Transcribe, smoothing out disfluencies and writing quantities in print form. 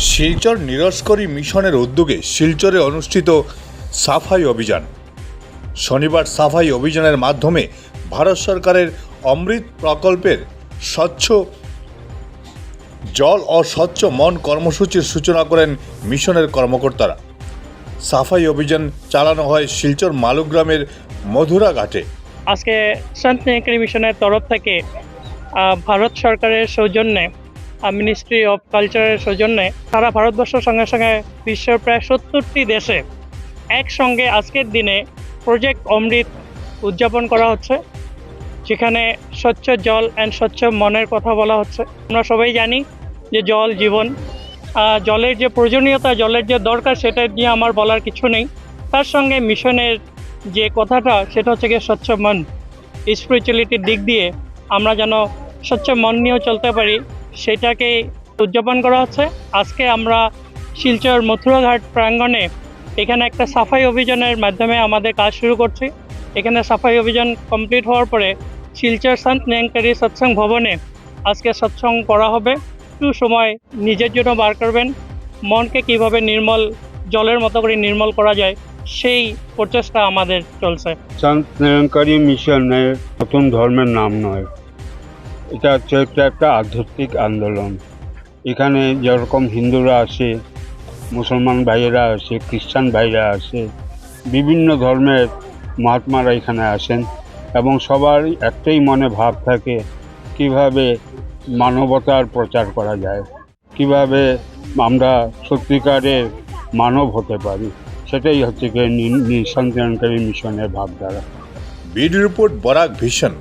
শিলচর নিরস্করী মিশনের উদ্যোগে শিলচরে অনুষ্ঠিত সাফাই অভিযান। শনিবার সাফাই অভিযানের মাধ্যমে ভারত সরকারের অমৃত প্রকল্পের স্বচ্ছ জল ও স্বচ্ছ মন কর্মসূচির সূচনা করেন মিশনের কর্মকর্তারা। সাফাই অভিযান চালানো হয় শিলচর মালুগ্রামের মধুরা ঘাটে। আজকে সন্ত নিরঙ্কারী মিশনের তরফ থেকে ভারত সরকারের সৌজন্যে মিনিস্ট্রি অফ কালচারের সৌজন্যে সারা ভারতবর্ষের সঙ্গে সঙ্গে বিশ্বের প্রায় 70টি দেশে একসঙ্গে আজকের দিনে প্রজেক্ট অমৃত উদযাপন করা হচ্ছে, যেখানে স্বচ্ছ জল অ্যান্ড স্বচ্ছ মনের কথা বলা হচ্ছে। আমরা সবাই জানি যে জল জীবন, জলের যে প্রয়োজনীয়তা, জলের যে দরকার, সেটা নিয়ে আমার বলার কিছু নেই। তার সঙ্গে মিশনের যে কথাটা, সেটা হচ্ছে গিয়ে স্বচ্ছ মন। স্পিরিচুয়ালিটির দিক দিয়ে আমরা যেন স্বচ্ছ মন নিয়েও চলতে পারি, সেটাকে উদযাপন করা হচ্ছে। আজকে আমরা শিলচর মথুরাঘাট প্রাঙ্গণে এখানে একটা সাফাই অভিযানের মাধ্যমে আমাদের কাজ শুরু করছি। এখানে সাফাই অভিযান কমপ্লিট হওয়ার পরে শিলচর সন্ত নিরঙ্কারী সৎসঙ্গ ভবনে আজকে সৎসঙ্গ করা হবে। একটু সময় নিজের জন্য বার করবেন, মনকে কিভাবে নির্মল জলের মতো করে নির্মল করা যায়, সেই প্রচেষ্টা আমাদের চলছে। সন্ত নিরঙ্কারী মিশনের নতুন ধর্মের নাম নয়, এটা হচ্ছে একটা আধ্যাত্মিক আন্দোলন। এখানে যেরকম হিন্দুরা আসে, মুসলমান ভাইয়েরা আসে, খ্রিস্টান ভাইরা আসে, বিভিন্ন ধর্মের মহাত্মারা এখানে আসেন এবং সবার একটাই মনে ভাব থাকে কিভাবে মানবতার প্রচার করা যায়, কিভাবে আমরা সত্যিকারের মানব হতে পারি। সেটাই হচ্ছে কি সন্ত নিরঙ্কারী মিশনের ভাবধারা। Video report Barak vision.